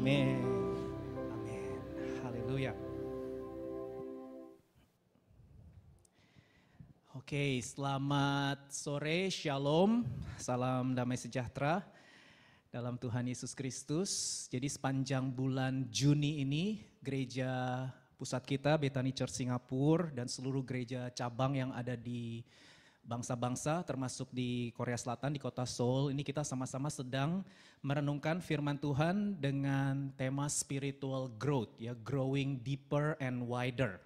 Amin. Amin. Haleluya. Oke, selamat sore, shalom, salam damai sejahtera dalam Tuhan Yesus Kristus. Jadi sepanjang bulan Juni ini, gereja pusat kita, Bethany Church Singapura, dan seluruh gereja cabang yang ada di bangsa-bangsa, termasuk di Korea Selatan, di kota Seoul, ini kita sama-sama sedang merenungkan firman Tuhan dengan tema spiritual growth, ya, growing deeper and wider,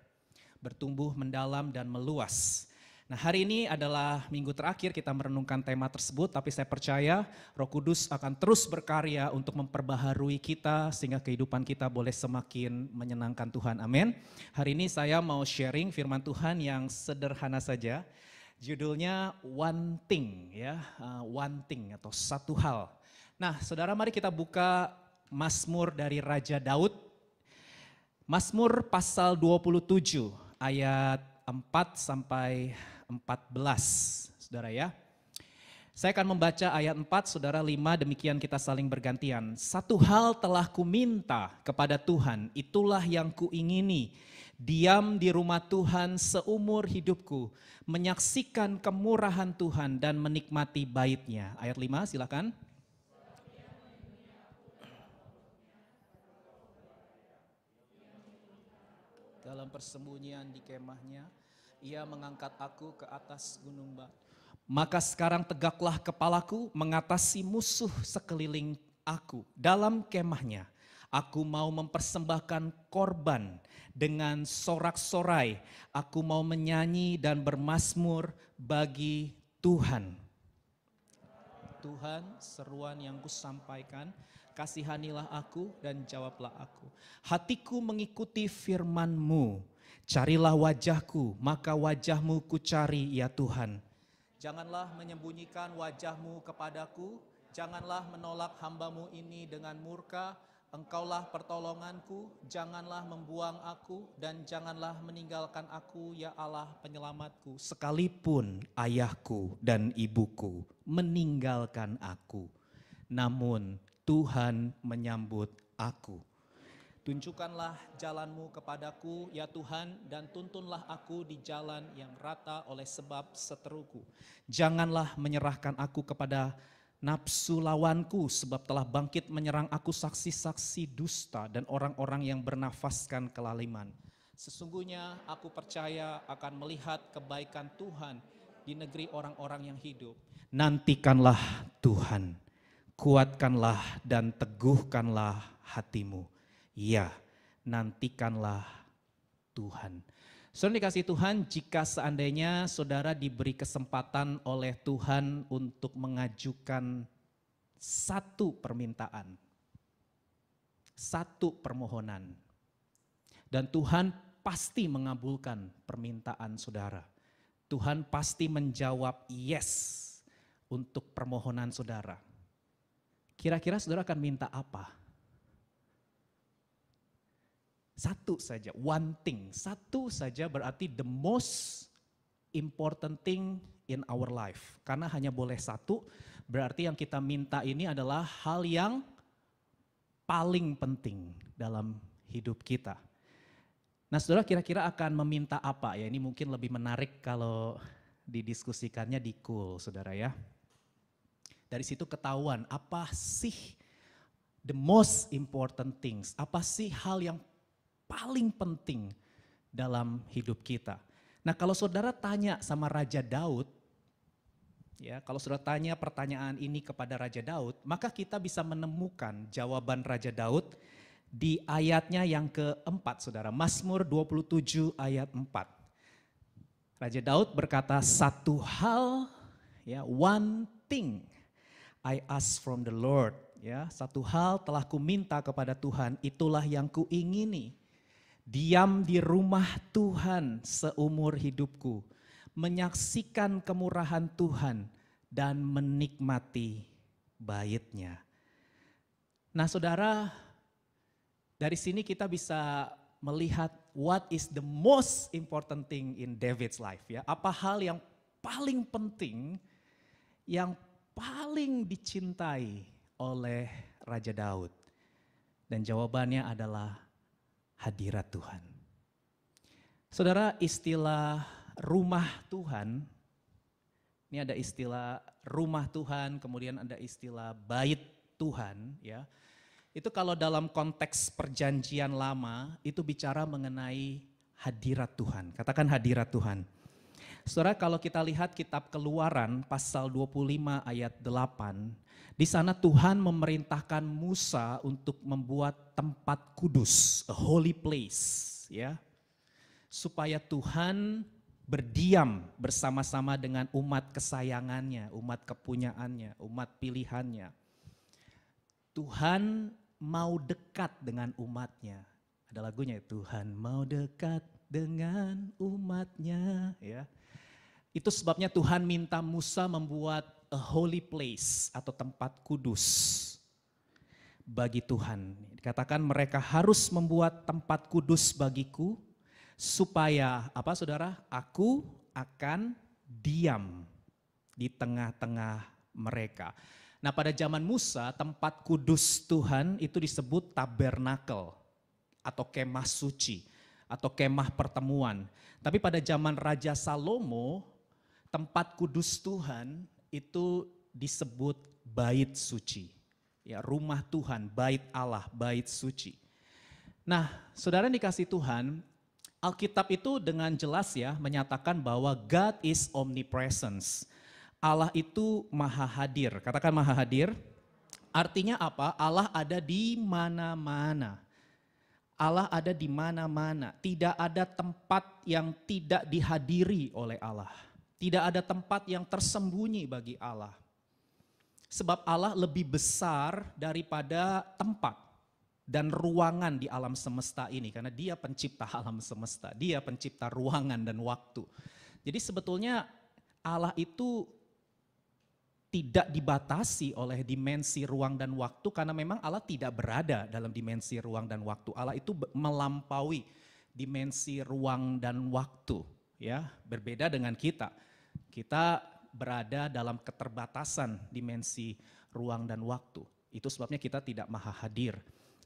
bertumbuh mendalam dan meluas. Nah, hari ini adalah minggu terakhir kita merenungkan tema tersebut, tapi saya percaya Roh Kudus akan terus berkarya untuk memperbaharui kita sehingga kehidupan kita boleh semakin menyenangkan Tuhan. Amin. Hari ini saya mau sharing firman Tuhan yang sederhana saja. Judulnya One Thing, ya, One Thing atau satu hal. Nah, saudara, mari kita buka Mazmur dari Raja Daud. Mazmur pasal 27 ayat 4 sampai 14, saudara ya. Saya akan membaca ayat 4, saudara 5, demikian kita saling bergantian. Satu hal telah kuminta kepada Tuhan, itulah yang kuingini. Diam di rumah Tuhan seumur hidupku, menyaksikan kemurahan Tuhan dan menikmati bait-Nya. Ayat 5, silakan. Dalam persembunyian di kemahnya, Ia mengangkat aku ke atas gunung batu. Maka sekarang tegaklah kepalaku mengatasi musuh sekeliling aku. Dalam kemahnya, aku mau mempersembahkan korban dengan sorak-sorai. Aku mau menyanyi dan bermazmur bagi Tuhan. Tuhan, seruan yang kusampaikan, kasihanilah aku dan jawablah aku. Hatiku mengikuti firman-Mu, carilah wajahku, maka wajah-Mu kucari ya Tuhan. Janganlah menyembunyikan wajah-Mu kepadaku, janganlah menolak hamba-Mu ini dengan murka. Engkaulah pertolonganku, janganlah membuang aku dan janganlah meninggalkan aku ya Allah penyelamatku. Sekalipun ayahku dan ibuku meninggalkan aku, namun Tuhan menyambut aku. Tunjukkanlah jalan-Mu kepadaku ya Tuhan dan tuntunlah aku di jalan yang rata oleh sebab seteruku. Janganlah menyerahkan aku kepada nafsu lawanku sebab telah bangkit menyerang aku saksi-saksi dusta dan orang-orang yang bernafaskan kelaliman. Sesungguhnya aku percaya akan melihat kebaikan Tuhan di negeri orang-orang yang hidup. Nantikanlah Tuhan, kuatkanlah dan teguhkanlah hatimu. Ya, nantikanlah Tuhan. Saudara dikasih Tuhan, jika seandainya saudara diberi kesempatan oleh Tuhan untuk mengajukan satu permintaan, satu permohonan, dan Tuhan pasti mengabulkan permintaan saudara. Tuhan pasti menjawab yes untuk permohonan saudara. Kira-kira saudara akan minta apa? Satu saja, one thing. Satu saja berarti the most important thing in our life. Karena hanya boleh satu, berarti yang kita minta ini adalah hal yang paling penting dalam hidup kita. Nah, saudara kira-kira akan meminta apa? Ya, ini mungkin lebih menarik kalau didiskusikannya di Cool, saudara ya. Dari situ ketahuan apa sih the most important things, apa sih hal yang paling penting dalam hidup kita. Nah, kalau saudara tanya sama Raja Daud, ya, kalau saudara tanya pertanyaan ini kepada Raja Daud, maka kita bisa menemukan jawaban Raja Daud di ayatnya yang keempat, saudara. Mazmur 27 ayat 4. Raja Daud berkata, satu hal, ya, one thing I ask from the Lord. Ya, satu hal telah kuminta kepada Tuhan, itulah yang kuingini. Diam di rumah Tuhan seumur hidupku, menyaksikan kemurahan Tuhan dan menikmati bait-Nya. Nah, saudara, dari sini kita bisa melihat what is the most important thing in David's life, ya. Apa hal yang paling penting, yang paling dicintai oleh Raja Daud. Dan jawabannya adalah hadirat Tuhan. Saudara, istilah rumah Tuhan, ini ada istilah rumah Tuhan, kemudian ada istilah bait Tuhan, ya. Itu kalau dalam konteks perjanjian lama, itu bicara mengenai hadirat Tuhan. Katakan hadirat Tuhan. Saudara, kalau kita lihat kitab Keluaran pasal 25 ayat 8, di sana Tuhan memerintahkan Musa untuk membuat tempat kudus, a holy place, ya. Supaya Tuhan berdiam bersama-sama dengan umat kesayangannya, umat kepunyaannya, umat pilihannya. Tuhan mau dekat dengan umatnya. Ada lagunya, Tuhan mau dekat dengan umatnya, ya. Itu sebabnya Tuhan minta Musa membuat a holy place atau tempat kudus bagi Tuhan. Dikatakan mereka harus membuat tempat kudus bagiku supaya apa saudara? Aku akan diam di tengah-tengah mereka. Nah, pada zaman Musa tempat kudus Tuhan itu disebut tabernakel atau kemah suci atau kemah pertemuan. Tapi pada zaman Raja Salomo tempat kudus Tuhan itu disebut bait suci. Ya, rumah Tuhan, bait Allah, bait suci. Nah, saudara dikasih Tuhan, Alkitab itu dengan jelas ya menyatakan bahwa God is omnipresence. Allah itu maha hadir. Katakan maha hadir. Artinya apa? Allah ada di mana-mana. Allah ada di mana-mana. Tidak ada tempat yang tidak dihadiri oleh Allah. Tidak ada tempat yang tersembunyi bagi Allah. Sebab Allah lebih besar daripada tempat dan ruangan di alam semesta ini, karena dia pencipta alam semesta, dia pencipta ruangan dan waktu. Jadi sebetulnya Allah itu tidak dibatasi oleh dimensi ruang dan waktu, karena memang Allah tidak berada dalam dimensi ruang dan waktu. Allah itu melampaui dimensi ruang dan waktu, ya, berbeda dengan kita. Kita berada dalam keterbatasan dimensi ruang dan waktu. Itu sebabnya kita tidak maha hadir.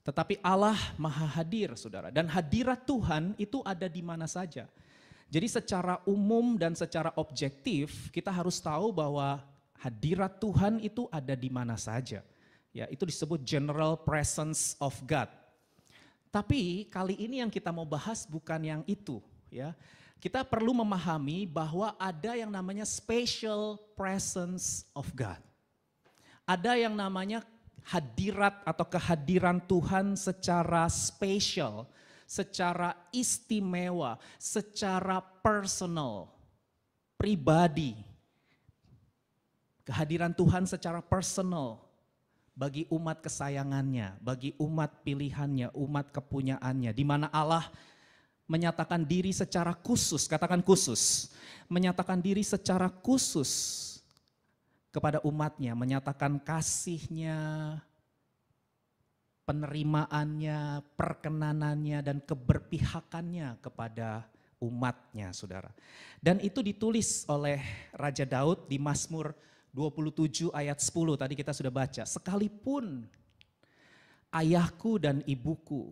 Tetapi Allah maha hadir, saudara. Dan hadirat Tuhan itu ada di mana saja. Jadi secara umum dan secara objektif kita harus tahu bahwa hadirat Tuhan itu ada di mana saja. Ya, itu disebut general presence of God. Tapi kali ini yang kita mau bahas bukan yang itu, ya. Kita perlu memahami bahwa ada yang namanya special presence of God. Ada yang namanya hadirat atau kehadiran Tuhan secara spesial, secara istimewa, secara personal, pribadi. Kehadiran Tuhan secara personal bagi umat kesayangannya, bagi umat pilihannya, umat kepunyaannya, di mana Allah menyatakan diri secara khusus, katakan khusus, menyatakan diri secara khusus kepada umatnya, menyatakan kasihnya, penerimaannya, perkenanannya, dan keberpihakannya kepada umatnya, saudara. Dan itu ditulis oleh Raja Daud di Mazmur 27 ayat 10, tadi kita sudah baca. Sekalipun ayahku dan ibuku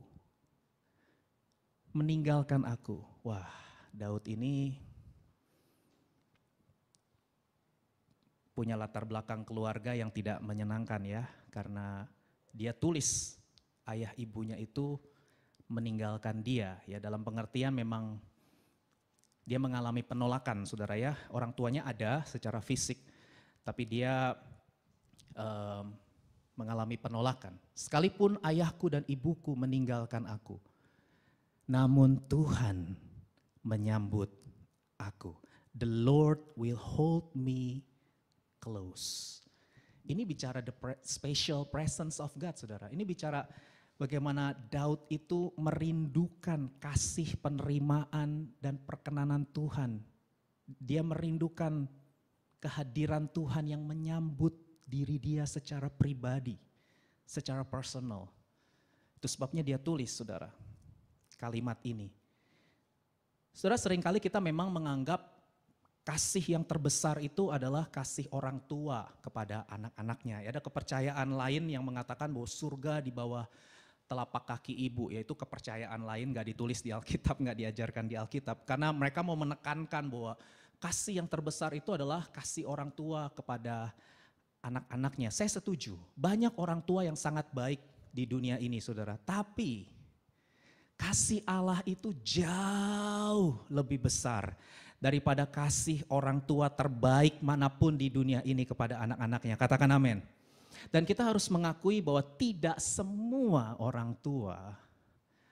meninggalkan aku. Wah, Daud ini punya latar belakang keluarga yang tidak menyenangkan ya, karena dia tulis ayah ibunya itu meninggalkan dia, ya, dalam pengertian memang dia mengalami penolakan, saudara ya. Orang tuanya ada secara fisik, tapi dia mengalami penolakan. Sekalipun ayahku dan ibuku meninggalkan aku, namun Tuhan menyambut aku. The Lord will hold me close. Ini bicara the special presence of God, saudara. Ini bicara bagaimana Daud itu merindukan kasih, penerimaan, dan perkenanan Tuhan. Dia merindukan kehadiran Tuhan yang menyambut diri dia secara pribadi, secara personal. Itu sebabnya dia tulis, saudara, kalimat ini. Saudara, seringkali kita memang menganggap kasih yang terbesar itu adalah kasih orang tua kepada anak-anaknya. Ada kepercayaan lain yang mengatakan bahwa surga di bawah telapak kaki ibu, yaitu kepercayaan lain gak ditulis di Alkitab, gak diajarkan di Alkitab. Karena mereka mau menekankan bahwa kasih yang terbesar itu adalah kasih orang tua kepada anak-anaknya. Saya setuju, banyak orang tua yang sangat baik di dunia ini saudara. Tapi kasih Allah itu jauh lebih besar daripada kasih orang tua terbaik manapun di dunia ini kepada anak-anaknya. Katakan amin. Dan kita harus mengakui bahwa tidak semua orang tua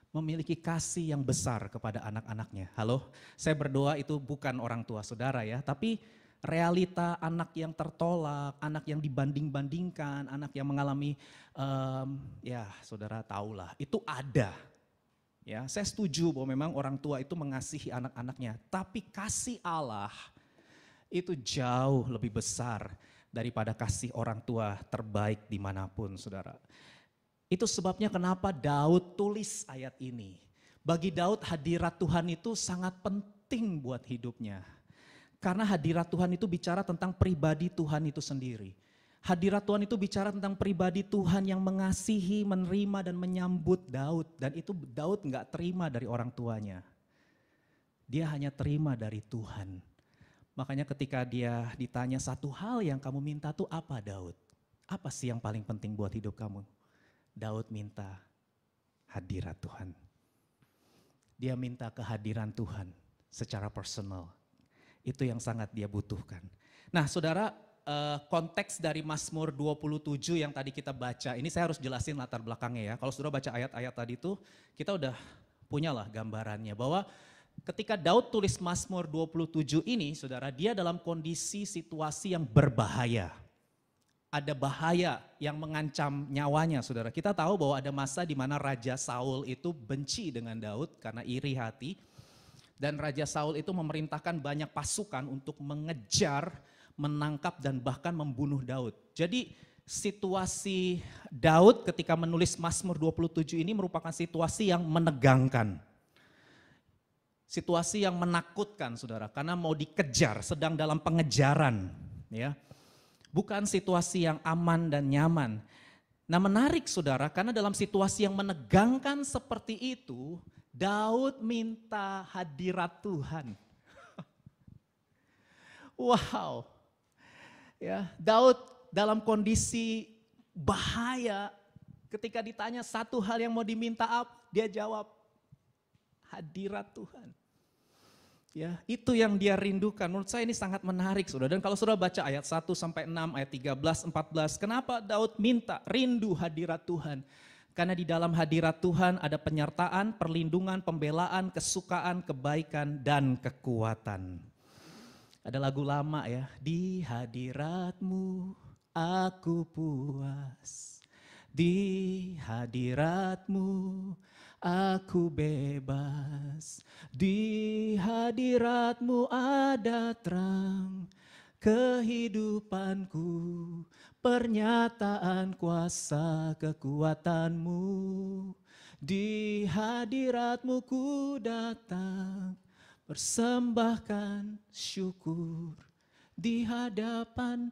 memiliki kasih yang besar kepada anak-anaknya. Halo, saya berdoa itu bukan orang tua saudara ya, tapi realita anak yang tertolak, anak yang dibanding-bandingkan, anak yang mengalami, ya saudara tahulah, itu ada. Ya, saya setuju bahwa memang orang tua itu mengasihi anak-anaknya, tapi kasih Allah itu jauh lebih besar daripada kasih orang tua terbaik dimanapun saudara. Itu sebabnya kenapa Daud tulis ayat ini. Bagi Daud hadirat Tuhan itu sangat penting buat hidupnya. Karena hadirat Tuhan itu bicara tentang pribadi Tuhan itu sendiri. Hadirat Tuhan itu bicara tentang pribadi Tuhan yang mengasihi, menerima dan menyambut Daud. Dan itu Daud gak terima dari orang tuanya. Dia hanya terima dari Tuhan. Makanya ketika dia ditanya satu hal yang kamu minta tuh apa Daud? Apa sih yang paling penting buat hidup kamu? Daud minta hadirat Tuhan. Dia minta kehadiran Tuhan secara personal. Itu yang sangat dia butuhkan. Nah saudara, konteks dari Mazmur 27 yang tadi kita baca, ini saya harus jelasin latar belakangnya ya. Kalau saudara baca ayat-ayat tadi tuh, kita udah punyalah gambarannya bahwa ketika Daud tulis Mazmur 27 ini, saudara, dia dalam kondisi situasi yang berbahaya. Ada bahaya yang mengancam nyawanya, saudara. Kita tahu bahwa ada masa di mana Raja Saul itu benci dengan Daud karena iri hati. Dan Raja Saul itu memerintahkan banyak pasukan untuk mengejar, menangkap dan bahkan membunuh Daud. Jadi situasi Daud ketika menulis Mazmur 27 ini merupakan situasi yang menegangkan. Situasi yang menakutkan saudara, karena mau dikejar, sedang dalam pengejaran. Ya. Bukan situasi yang aman dan nyaman. Nah menarik saudara, karena dalam situasi yang menegangkan seperti itu, Daud minta hadirat Tuhan. Wow. Ya, Daud dalam kondisi bahaya, ketika ditanya satu hal yang mau diminta apa, dia jawab hadirat Tuhan. Ya, itu yang dia rindukan. Menurut saya ini sangat menarik saudara. Dan kalau saudara baca ayat 1 sampai 6, ayat 13, 14, kenapa Daud minta rindu hadirat Tuhan? Karena di dalam hadirat Tuhan ada penyertaan, perlindungan, pembelaan, kesukaan, kebaikan, dan kekuatan. Ada lagu lama ya, di hadiratmu aku puas, di hadiratmu aku bebas, di hadiratmu ada terang kehidupanku, pernyataan kuasa kekuatanmu. Di hadiratmu ku datang, persembahkan syukur di hadapan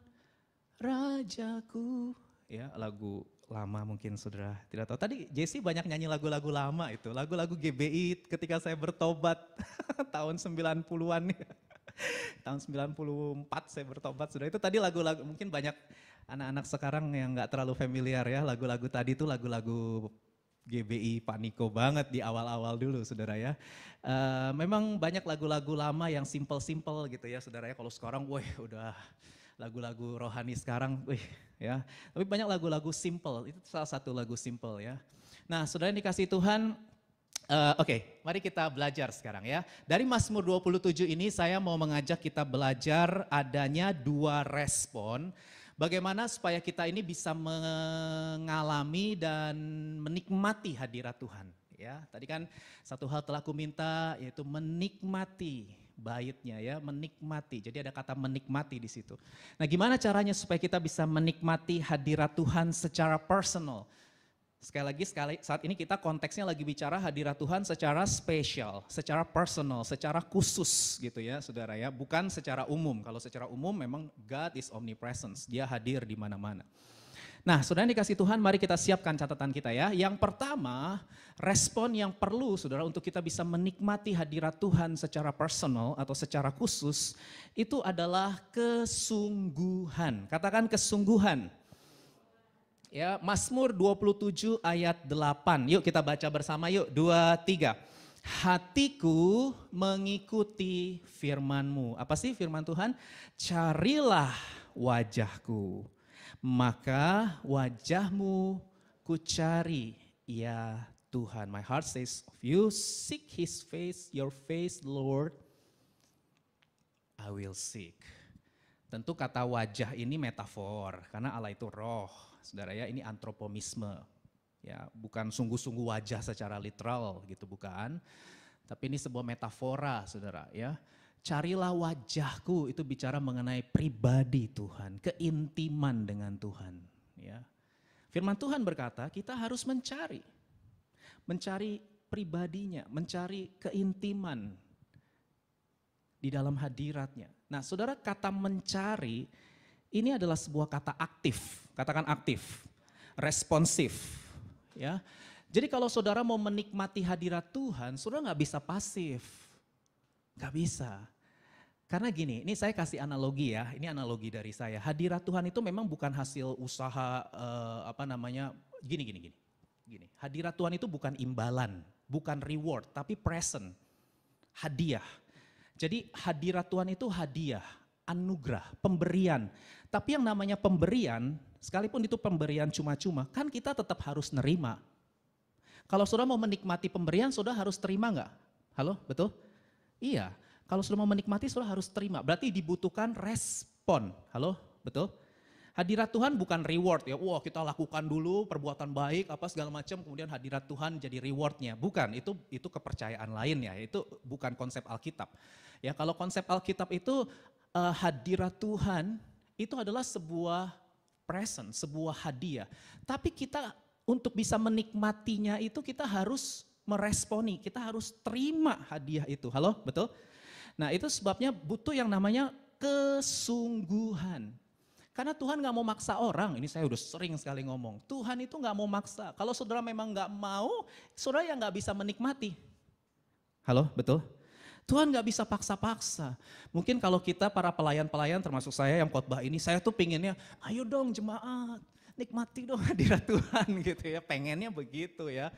Rajaku. Ya, lagu lama mungkin saudara tidak tahu. Tadi Jesse banyak nyanyi lagu-lagu lama itu. Lagu-lagu GBI ketika saya bertobat tahun 90-an. Tahun 94 saya bertobat saudara. Itu tadi lagu-lagu mungkin banyak anak-anak sekarang yang gak terlalu familiar ya. Lagu-lagu tadi itu lagu-lagu GBI Pak Niko banget di awal-awal dulu saudara ya. Memang banyak lagu-lagu lama yang simple-simple gitu ya saudara ya. Kalau sekarang wah udah lagu-lagu rohani sekarang, wih ya. Tapi banyak lagu-lagu simple, itu salah satu lagu simple ya. Nah saudara yang dikasih Tuhan, oke, mari kita belajar sekarang ya. Dari Mazmur 27 ini saya mau mengajak kita belajar adanya dua respon. Bagaimana supaya kita ini bisa mengalami dan menikmati hadirat Tuhan. Ya, tadi kan satu hal telah ku minta yaitu menikmati baitnya ya, menikmati. Jadi ada kata menikmati di situ. Nah, gimana caranya supaya kita bisa menikmati hadirat Tuhan secara personal? Sekali lagi saat ini kita konteksnya lagi bicara hadirat Tuhan secara spesial, secara personal, secara khusus gitu ya saudara ya. Bukan secara umum, kalau secara umum memang God is omnipresence, dia hadir di mana-mana. Nah, saudara yang dikasih Tuhan, mari kita siapkan catatan kita ya. Yang pertama, respon yang perlu saudara untuk kita bisa menikmati hadirat Tuhan secara personal atau secara khusus, itu adalah kesungguhan. Katakan kesungguhan. Ya, Mazmur 27 ayat 8. Yuk kita baca bersama yuk, 2, 3. Hatiku mengikuti firman-Mu. Apa sih firman Tuhan? Carilah wajahku, maka wajah-Mu ku cari, ya Tuhan. My heart says, if you seek His face, your face, Lord, I will seek. Tentu kata wajah ini metafor, karena Allah itu roh. Saudara ya, ini antropomisme. Ya, bukan sungguh-sungguh wajah secara literal gitu, bukan. Tapi ini sebuah metafora, saudara ya. Carilah wajahku, itu bicara mengenai pribadi Tuhan, keintiman dengan Tuhan. Ya. Firman Tuhan berkata kita harus mencari pribadinya, mencari keintiman di dalam hadiratnya. Nah saudara, kata mencari ini adalah sebuah kata aktif, katakan aktif, responsif. Ya, jadi kalau saudara mau menikmati hadirat Tuhan, saudara nggak bisa pasif, nggak bisa. Karena gini, ini saya kasih analogi ya, ini analogi dari saya. Hadirat Tuhan itu memang bukan hasil usaha gini. Hadirat Tuhan itu bukan imbalan, bukan reward, tapi present, hadiah. Jadi hadirat Tuhan itu hadiah, anugerah, pemberian. Tapi yang namanya pemberian, sekalipun itu pemberian cuma-cuma, kan kita tetap harus nerima. Kalau saudara mau menikmati pemberian, saudara harus terima enggak? Halo, betul? Iya, kalau saudara mau menikmati, saudara harus terima. Berarti dibutuhkan respon. Halo, betul? Hadirat Tuhan bukan reward ya, wah kita lakukan dulu perbuatan baik, apa segala macam, kemudian hadirat Tuhan jadi rewardnya. Bukan, itu kepercayaan lain ya, itu bukan konsep Alkitab. Ya, kalau konsep Alkitab itu hadirat Tuhan itu adalah sebuah present, sebuah hadiah. Tapi kita untuk bisa menikmatinya itu kita harus meresponi, kita harus terima hadiah itu. Halo, betul? Nah itu sebabnya butuh yang namanya kesungguhan. Karena Tuhan gak mau maksa orang, ini saya udah sering sekali ngomong. Tuhan itu gak mau maksa, kalau saudara memang gak mau, saudara yang gak bisa menikmati. Halo, betul? Tuhan gak bisa paksa-paksa. Mungkin kalau kita para pelayan-pelayan termasuk saya yang khotbah ini, saya tuh pinginnya, ayo dong jemaat, nikmati dong hadirat Tuhan gitu ya, pengennya begitu ya.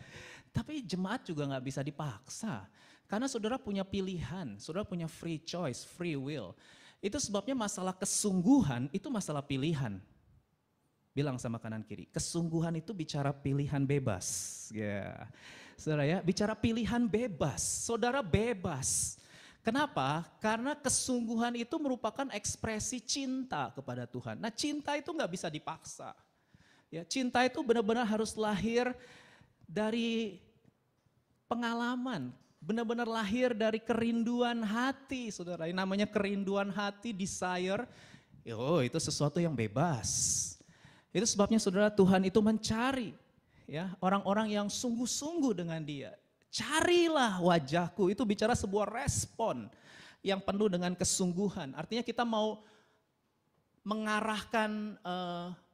Tapi jemaat juga gak bisa dipaksa, karena saudara punya pilihan, saudara punya free choice, free will. Itu sebabnya masalah kesungguhan itu masalah pilihan. Bilang sama kanan kiri, kesungguhan itu bicara pilihan bebas. Ya, saudara ya, bicara pilihan bebas, saudara bebas. Kenapa? Karena kesungguhan itu merupakan ekspresi cinta kepada Tuhan. Nah cinta itu gak bisa dipaksa. Ya, cinta itu benar-benar harus lahir dari pengalaman, benar-benar lahir dari kerinduan hati, saudara. Yang namanya kerinduan hati, desire, itu sesuatu yang bebas. Itu sebabnya saudara, Tuhan itu mencari ya orang-orang yang sungguh-sungguh dengan Dia. Carilah wajahku, itu bicara sebuah respon yang penuh dengan kesungguhan. Artinya kita mau mengarahkan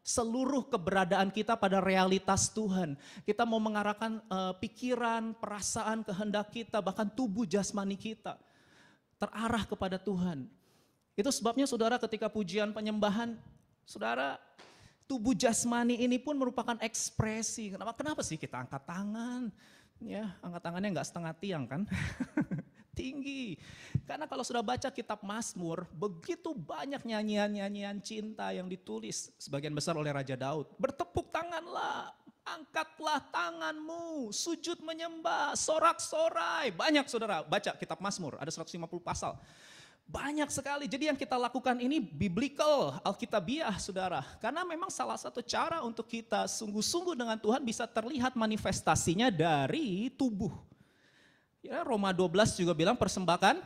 seluruh keberadaan kita pada realitas Tuhan. Kita mau mengarahkan pikiran, perasaan, kehendak kita, bahkan tubuh jasmani kita terarah kepada Tuhan. Itu sebabnya saudara ketika pujian penyembahan, saudara tubuh jasmani ini pun merupakan ekspresi. Kenapa sih kita angkat tangan? Ya, angkat tangannya enggak setengah tiang kan? Tinggi. Karena kalau sudah baca kitab Mazmur, begitu banyak nyanyian-nyanyian cinta yang ditulis sebagian besar oleh Raja Daud. Bertepuk tanganlah, angkatlah tanganmu, sujud menyembah, sorak-sorai. Banyak saudara, baca kitab Mazmur, ada 150 pasal. Banyak sekali, jadi yang kita lakukan ini biblical, alkitabiah saudara. Karena memang salah satu cara untuk kita sungguh-sungguh dengan Tuhan bisa terlihat manifestasinya dari tubuh. Ya, Roma 12 juga bilang persembahkan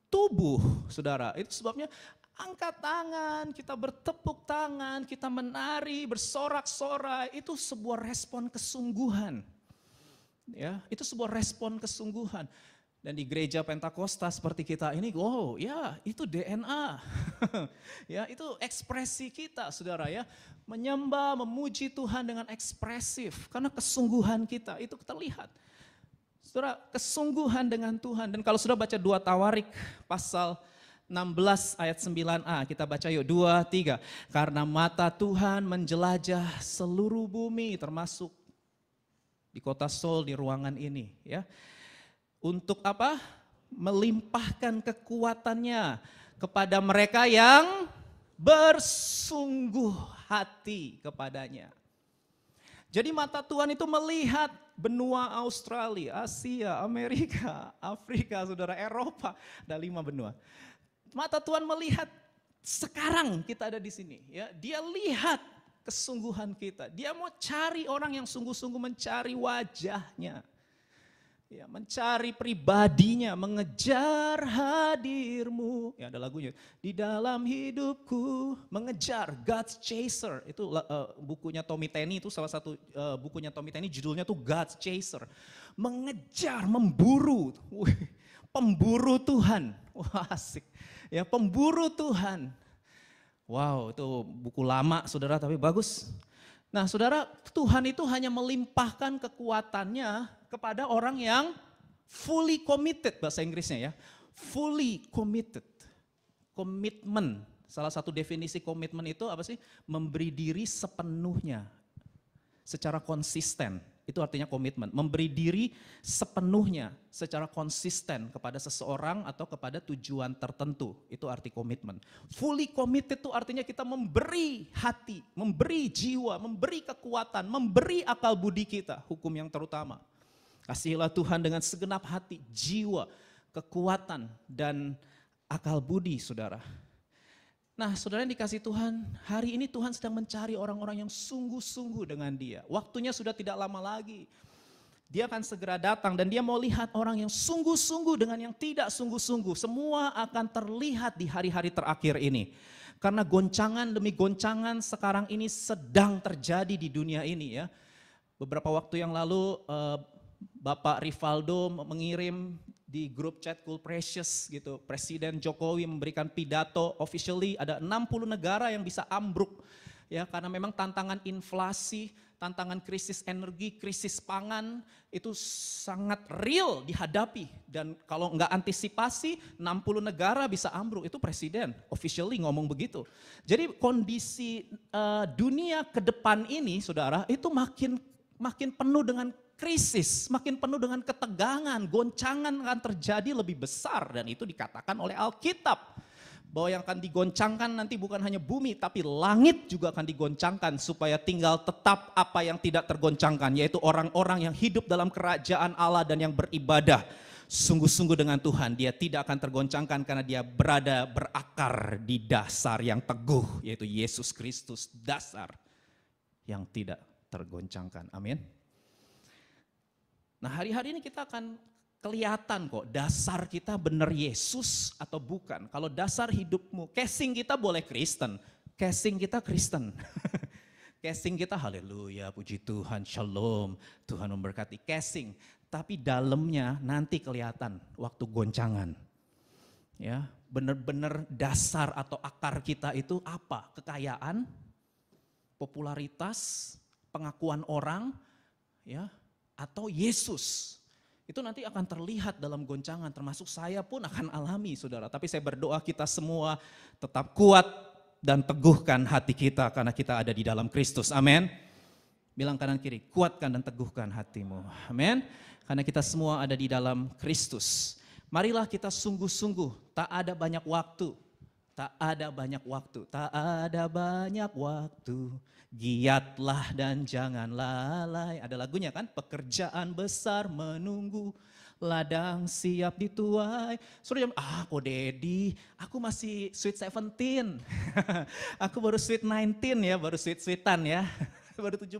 tubuh, saudara. Itu sebabnya angkat tangan, kita bertepuk tangan, kita menari, bersorak-sorai, itu sebuah respon kesungguhan. Ya, itu sebuah respon kesungguhan. Dan di gereja Pentakosta seperti kita ini, oh ya itu DNA. Ya itu ekspresi kita saudara ya. Menyembah, memuji Tuhan dengan ekspresif. Karena kesungguhan kita itu terlihat. Saudara, kesungguhan dengan Tuhan. Dan kalau sudah baca 2 Tawarik pasal 16 ayat 9a, kita baca yuk 2, 3. Karena mata Tuhan menjelajah seluruh bumi termasuk di kota Seoul, di ruangan ini ya. Untuk apa? Melimpahkan kekuatannya kepada mereka yang bersungguh hati kepadanya. Jadi mata Tuhan itu melihat benua Australia, Asia, Amerika, Afrika, saudara, Eropa, ada 5 benua. Mata Tuhan melihat sekarang kita ada di sini. Ya, dia lihat kesungguhan kita. Dia mau cari orang yang sungguh-sungguh mencari wajahnya. Ya, mencari pribadinya, mengejar hadirmu. Ya ada lagunya. Di dalam hidupku, mengejar, God's Chaser. Itu bukunya Tommy Tenney, itu salah satu bukunya Tommy Tenney, judulnya tuh God's Chaser. Mengejar, memburu. Pemburu Tuhan. Wah asik. Ya pemburu Tuhan. Wow itu buku lama saudara tapi bagus. Nah saudara, Tuhan itu hanya melimpahkan kekuatannya kepada orang yang fully committed, bahasa Inggrisnya ya. Fully committed. Komitmen, salah satu definisi komitmen itu apa sih? Memberi diri sepenuhnya, secara konsisten. Itu artinya komitmen, memberi diri sepenuhnya secara konsisten kepada seseorang atau kepada tujuan tertentu. Itu arti komitmen. Fully committed itu artinya kita memberi hati, memberi jiwa, memberi kekuatan, memberi akal budi kita, hukum yang terutama. Kasihilah Tuhan dengan segenap hati, jiwa, kekuatan, dan akal budi saudara. Nah saudara yang dikasih Tuhan, hari ini Tuhan sedang mencari orang-orang yang sungguh-sungguh dengan dia. Waktunya sudah tidak lama lagi. Dia akan segera datang dan dia mau lihat orang yang sungguh-sungguh dengan yang tidak sungguh-sungguh. Semua akan terlihat di hari-hari terakhir ini. Karena goncangan demi goncangan sekarang ini sedang terjadi di dunia ini ya. Beberapa waktu yang lalu Bapak Rivaldo mengirim di grup chat Cool Precious gitu. Presiden Jokowi memberikan pidato officially ada 60 negara yang bisa ambruk. Ya karena memang tantangan inflasi, tantangan krisis energi, krisis pangan itu sangat real dihadapi. Dan kalau nggak antisipasi 60 negara bisa ambruk, itu presiden officially ngomong begitu. Jadi kondisi dunia ke depan ini saudara itu makin penuh dengan krisis, makin penuh dengan ketegangan, goncangan akan terjadi lebih besar dan itu dikatakan oleh Alkitab. Bahwa yang akan digoncangkan nanti bukan hanya bumi tapi langit juga akan digoncangkan supaya tinggal tetap apa yang tidak tergoncangkan yaitu orang-orang yang hidup dalam kerajaan Allah dan yang beribadah sungguh-sungguh dengan Tuhan. Dia tidak akan tergoncangkan karena dia berakar di dasar yang teguh yaitu Yesus Kristus, dasar yang tidak tergoncangkan. Amin. Nah hari-hari ini kita akan kelihatan kok dasar kita benar Yesus atau bukan. Kalau dasar hidupmu, casing kita boleh Kristen, casing kita Kristen. Casing kita haleluya, puji Tuhan, shalom, Tuhan memberkati, casing. Tapi dalamnya nanti kelihatan waktu goncangan. Ya, benar-benar dasar atau akar kita itu apa? Kekayaan, popularitas, pengakuan orang, ya, atau Yesus. Itu nanti akan terlihat dalam goncangan, termasuk saya pun akan alami saudara. Tapi saya berdoa kita semua tetap kuat dan teguhkan hati kita karena kita ada di dalam Kristus, amin. Bilang kanan kiri, kuatkan dan teguhkan hatimu, amin. Karena kita semua ada di dalam Kristus. Marilah kita sungguh-sungguh, tak ada banyak waktu. Tak ada banyak waktu, tak ada banyak waktu, giatlah dan jangan lalai. Ada lagunya kan, pekerjaan besar menunggu, ladang siap dituai. Suruh kok Dedi, aku masih sweet 17, aku baru sweet 19 ya, baru sweet-sweetan ya. Baru 17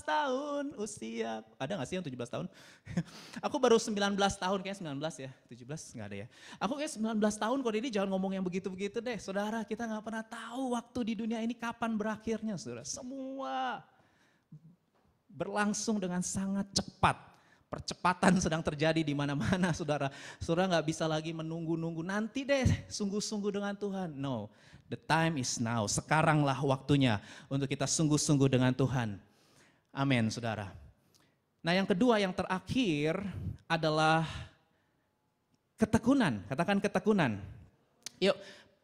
tahun usia. Ada gak sih yang 17 tahun? Aku baru 19 tahun, kayaknya 19 ya, 17 gak ada ya. Aku kayak 19 tahun kok Dedi, jangan ngomong yang begitu-begitu deh. Saudara, kita gak pernah tahu waktu di dunia ini kapan berakhirnya saudara. Semua berlangsung dengan sangat cepat. percepatan sedang terjadi di mana-mana, saudara. Saudara nggak bisa lagi menunggu-nunggu, nanti deh sungguh-sungguh dengan Tuhan. No, the time is now. Sekaranglah waktunya untuk kita sungguh-sungguh dengan Tuhan. Amin, saudara. Nah yang kedua, yang terakhir adalah ketekunan. Katakan ketekunan. Yuk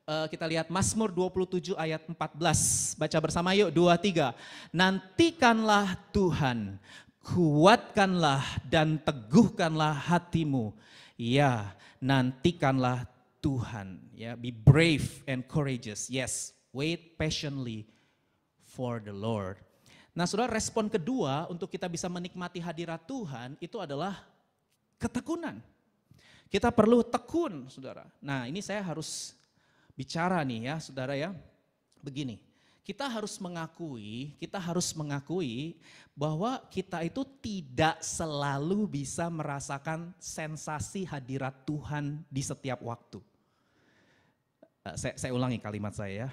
kita lihat Mazmur 27 ayat 14. Baca bersama yuk, 2, 3. Nantikanlah Tuhan, kuatkanlah dan teguhkanlah hatimu. Ya, nantikanlah Tuhan. Ya, be brave and courageous. Yes, wait patiently for the Lord. Nah, saudara, respon kedua untuk kita bisa menikmati hadirat Tuhan itu adalah ketekunan. Kita perlu tekun, saudara. Nah, ini saya harus bicara nih ya, saudara ya. Begini. Kita harus mengakui bahwa kita itu tidak selalu bisa merasakan sensasi hadirat Tuhan di setiap waktu. Saya ulangi kalimat saya ya.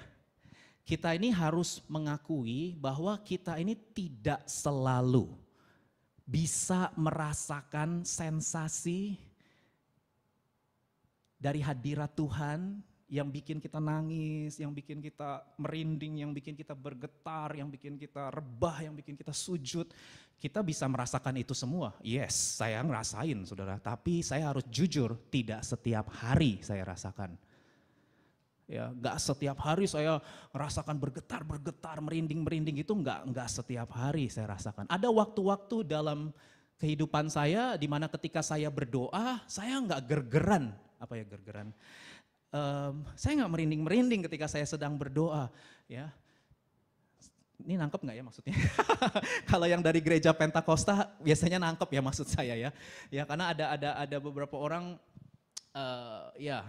Kita ini harus mengakui bahwa kita ini tidak selalu bisa merasakan sensasi dari hadirat Tuhan yang bikin kita nangis, yang bikin kita merinding, yang bikin kita bergetar, yang bikin kita rebah, yang bikin kita sujud. Kita bisa merasakan itu semua. Yes, saya ngerasain saudara, tapi saya harus jujur, tidak setiap hari saya rasakan. Ya, gak setiap hari saya rasakan bergetar, merinding itu gak setiap hari saya rasakan. Ada waktu-waktu dalam kehidupan saya di mana ketika saya berdoa, saya gak gergeran. Apa ya gergeran? Saya nggak merinding ketika saya sedang berdoa, ya. Ini nangkep nggak ya maksudnya? Kalau yang dari gereja Pentakosta biasanya nangkep ya maksud saya ya. Ya karena ada beberapa orang, ya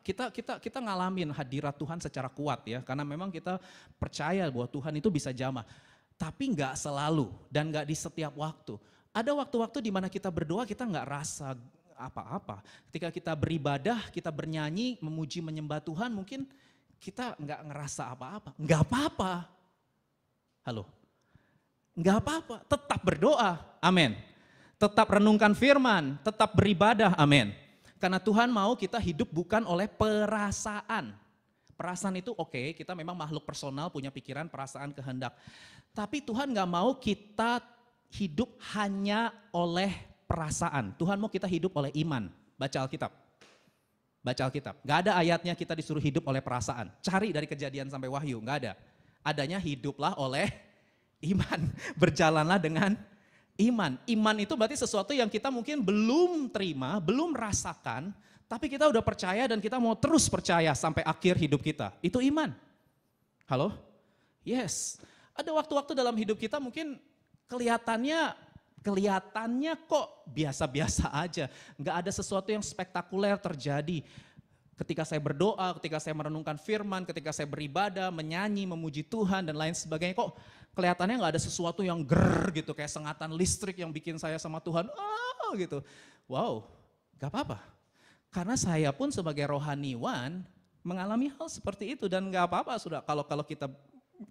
kita ngalamin hadirat Tuhan secara kuat ya. Karena memang kita percaya bahwa Tuhan itu bisa jamah. Tapi nggak selalu dan nggak di setiap waktu. Ada waktu-waktu di mana kita berdoa kita nggak rasa apa-apa. Ketika kita beribadah, kita bernyanyi, memuji, menyembah Tuhan, mungkin kita nggak ngerasa apa-apa. Nggak apa-apa. Halo? Nggak apa-apa, tetap berdoa, amin. Tetap renungkan firman, tetap beribadah, amin. Karena Tuhan mau kita hidup bukan oleh perasaan. Perasaan itu oke, kita memang makhluk personal, punya pikiran, perasaan, kehendak. Tapi Tuhan nggak mau kita hidup hanya oleh perasaan. Tuhan mau kita hidup oleh iman. Baca Alkitab. Baca Alkitab. Gak ada ayatnya kita disuruh hidup oleh perasaan. Cari dari Kejadian sampai Wahyu, gak ada. Adanya hiduplah oleh iman. Berjalanlah dengan iman. Iman itu berarti sesuatu yang kita mungkin belum terima, belum rasakan, tapi kita udah percaya dan kita mau terus percaya sampai akhir hidup kita. Itu iman. Halo? Yes. Ada waktu-waktu dalam hidup kita mungkin kelihatannya kok biasa-biasa aja. Nggak ada sesuatu yang spektakuler terjadi. Ketika saya berdoa, ketika saya merenungkan firman, ketika saya beribadah, menyanyi, memuji Tuhan dan lain sebagainya, kok kelihatannya nggak ada sesuatu yang gitu, kayak sengatan listrik yang bikin saya sama Tuhan, gitu. Wow, nggak apa-apa. Karena saya pun sebagai rohaniwan mengalami hal seperti itu dan nggak apa-apa sudah kalau kita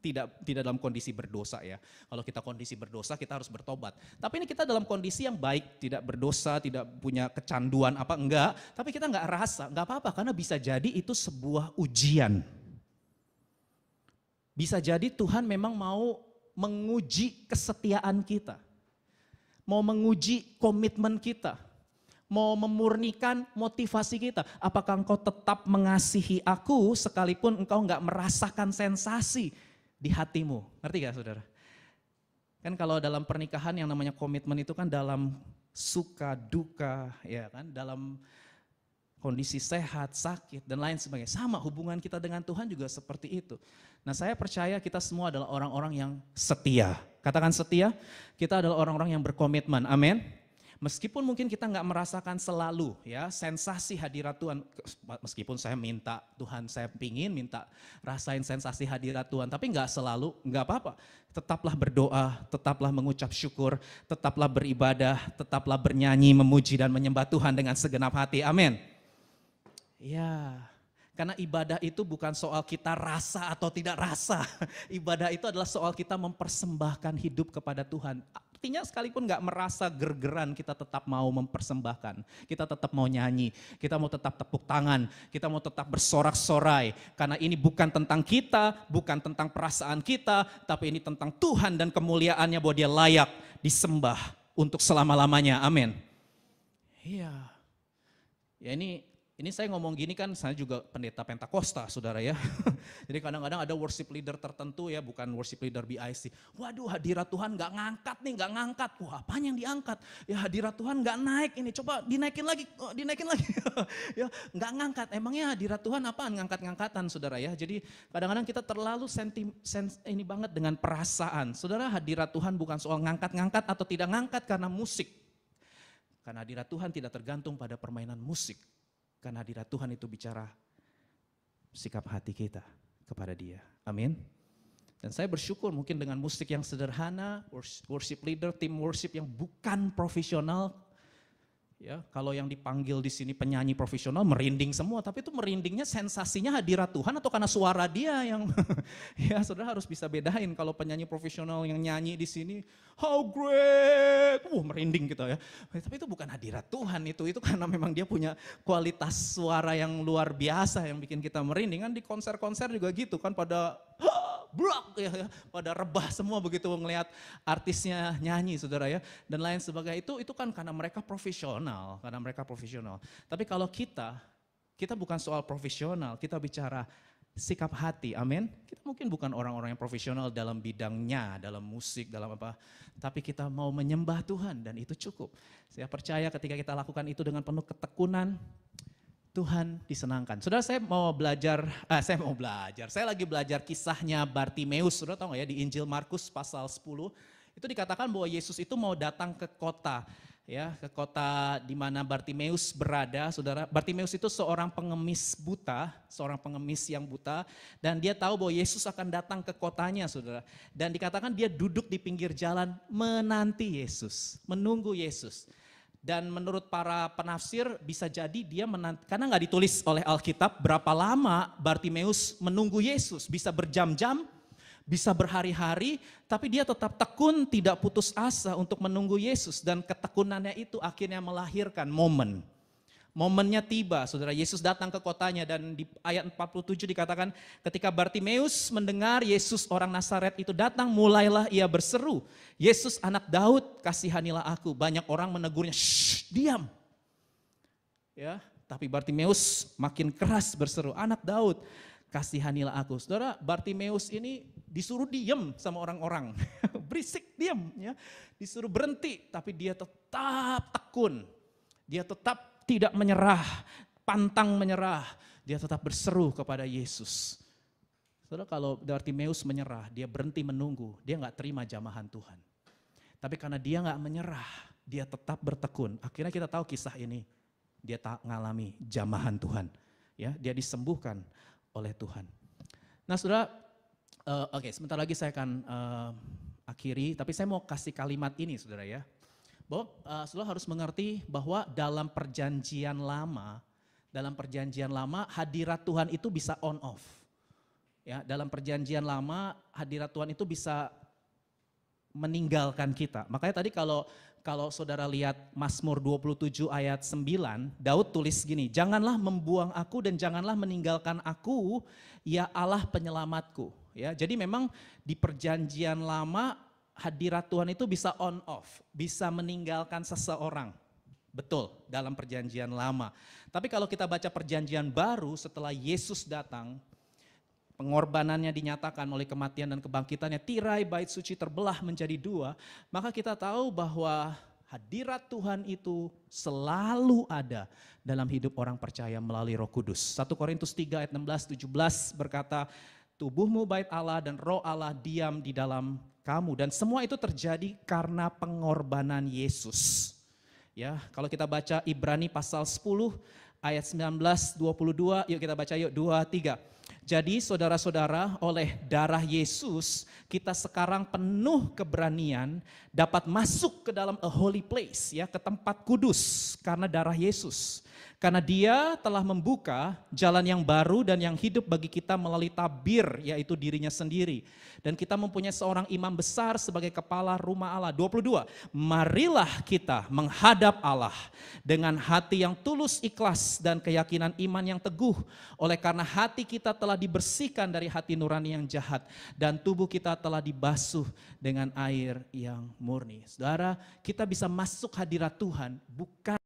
tidak dalam kondisi berdosa ya. Kalau kita kondisi berdosa kita harus bertobat. Tapi ini kita dalam kondisi yang baik, tidak berdosa, tidak punya kecanduan apa enggak. Tapi kita enggak rasa, enggak apa-apa karena bisa jadi itu sebuah ujian. Bisa jadi Tuhan memang mau menguji kesetiaan kita. Mau menguji komitmen kita. Mau memurnikan motivasi kita. Apakah engkau tetap mengasihi aku sekalipun engkau enggak merasakan sensasi di hatimu. Ngerti gak saudara? Kan kalau dalam pernikahan yang namanya komitmen itu kan dalam suka, duka, ya kan, dalam kondisi sehat, sakit dan lain sebagainya. Sama hubungan kita dengan Tuhan juga seperti itu. Nah saya percaya kita semua adalah orang-orang yang setia. Katakan setia, kita adalah orang-orang yang berkomitmen, amin. Meskipun mungkin kita nggak merasakan selalu ya sensasi hadirat Tuhan, meskipun saya minta Tuhan, saya pingin minta rasain sensasi hadirat Tuhan, tapi nggak selalu, nggak apa-apa. Tetaplah berdoa, tetaplah mengucap syukur, tetaplah beribadah, tetaplah bernyanyi, memuji dan menyembah Tuhan dengan segenap hati, amin. Ya, karena ibadah itu bukan soal kita rasa atau tidak rasa. Ibadah itu adalah soal kita mempersembahkan hidup kepada Tuhan. hatinya sekalipun gak merasa gergeran, kita tetap mau mempersembahkan. Kita tetap mau nyanyi, kita mau tetap tepuk tangan, kita mau tetap bersorak-sorai. Karena ini bukan tentang kita, bukan tentang perasaan kita, tapi ini tentang Tuhan dan kemuliaannya bahwa dia layak disembah untuk selama-lamanya. Amin. Iya. Ya ini saya ngomong gini kan, saya juga pendeta Pentakosta, saudara ya. Jadi kadang-kadang ada worship leader tertentu ya, bukan worship leader BIC. Waduh, hadirat Tuhan gak ngangkat nih, gak ngangkat. Wah, apanya yang diangkat? Ya hadirat Tuhan gak naik ini, coba dinaikin lagi, ya gak ngangkat. Emangnya hadirat Tuhan apaan? Ngangkat-ngangkatan, saudara ya. Jadi kadang-kadang kita terlalu ini banget dengan perasaan. Saudara, hadirat Tuhan bukan soal ngangkat-ngangkat atau tidak ngangkat karena musik. Karena hadirat Tuhan tidak tergantung pada permainan musik. Karena hadirat Tuhan itu bicara sikap hati kita kepada dia. Amin. Dan saya bersyukur mungkin dengan musik yang sederhana, worship leader, tim worship yang bukan profesional. Ya, kalau yang dipanggil di sini penyanyi profesional merinding semua, tapi itu merindingnya sensasinya hadirat Tuhan atau karena suara dia yang ya saudara harus bisa bedain kalau penyanyi profesional yang nyanyi di sini how great, merinding gitu ya. Tapi itu bukan hadirat Tuhan itu karena memang dia punya kualitas suara yang luar biasa yang bikin kita merinding. Kan di konser-konser juga gitu kan pada blok ya, pada rebah semua begitu ngelihat artisnya nyanyi saudara ya, dan lain sebagainya. Itu kan karena mereka profesional, Tapi kalau kita bukan soal profesional, kita bicara sikap hati, amin. Kita mungkin bukan orang-orang yang profesional dalam bidangnya, dalam musik, dalam apa, tapi kita mau menyembah Tuhan dan itu cukup. Saya percaya ketika kita lakukan itu dengan penuh ketekunan, Tuhan disenangkan. Saudara, saya lagi belajar kisahnya Bartimeus. Saudara tahu gak ya, di Injil Markus pasal 10, itu dikatakan bahwa Yesus itu mau datang ke kota, ya, ke kota di mana Bartimeus berada. Saudara, Bartimeus itu seorang pengemis yang buta, dan dia tahu bahwa Yesus akan datang ke kotanya, saudara. Dan dikatakan dia duduk di pinggir jalan menanti Yesus, menunggu Yesus. Dan menurut para penafsir bisa jadi dia karena nggak ditulis oleh Alkitab berapa lama Bartimeus menunggu Yesus. Bisa berjam-jam, bisa berhari-hari, tapi dia tetap tekun, tidak putus asa untuk menunggu Yesus. Dan ketekunannya itu akhirnya melahirkan momen. Momennya tiba, saudara, Yesus datang ke kotanya dan di ayat 47 dikatakan ketika Bartimeus mendengar Yesus orang Nazaret itu datang, mulailah ia berseru, Yesus anak Daud, kasihanilah aku. Banyak orang menegurnya, shh, diam. Ya, tapi Bartimeus makin keras berseru, anak Daud, kasihanilah aku. Saudara, Bartimeus ini disuruh diam sama orang-orang, berisik diam, ya, disuruh berhenti, tapi dia tetap tekun, dia tetap tidak menyerah, pantang menyerah. Dia tetap berseru kepada Yesus. Saudara, kalau Bartimeus menyerah, dia berhenti menunggu, dia gak terima jamahan Tuhan. Tapi karena dia gak menyerah, dia tetap bertekun. Akhirnya kita tahu kisah ini, dia tak ngalami jamahan Tuhan. Ya, dia disembuhkan oleh Tuhan. Nah saudara, oke, sebentar lagi saya akan akhiri, tapi saya mau kasih kalimat ini saudara ya. Bahwa saudara harus mengerti bahwa dalam perjanjian lama hadirat Tuhan itu bisa on off. Ya, dalam perjanjian lama hadirat Tuhan itu bisa meninggalkan kita. Makanya tadi kalau saudara lihat Mazmur 27 ayat 9, Daud tulis gini, janganlah membuang aku dan janganlah meninggalkan aku, ya Allah penyelamatku. Ya, jadi memang di perjanjian lama hadirat Tuhan itu bisa on off, bisa meninggalkan seseorang. Betul, dalam perjanjian lama. Tapi kalau kita baca perjanjian baru setelah Yesus datang, pengorbanannya dinyatakan oleh kematian dan kebangkitannya, tirai bait suci terbelah menjadi dua, maka kita tahu bahwa hadirat Tuhan itu selalu ada dalam hidup orang percaya melalui Roh Kudus. 1 Korintus 3 ayat 16-17 berkata, tubuhmu bait Allah dan Roh Allah diam di dalam kamu, dan semua itu terjadi karena pengorbanan Yesus. Ya, kalau kita baca Ibrani pasal 10 ayat 19-22, yuk kita baca yuk 2-3. Jadi saudara-saudara, oleh darah Yesus kita sekarang penuh keberanian dapat masuk ke dalam a holy place, ya, ke tempat kudus karena darah Yesus. Karena Dia telah membuka jalan yang baru dan yang hidup bagi kita melalui tabir, yaitu dirinya sendiri. Dan kita mempunyai seorang imam besar sebagai kepala rumah Allah. 22, marilah kita menghadap Allah dengan hati yang tulus, ikhlas, dan keyakinan iman yang teguh. Oleh karena hati kita telah dibersihkan dari hati nurani yang jahat, dan tubuh kita telah dibasuh dengan air yang murni. Saudara, kita bisa masuk hadirat Tuhan bukan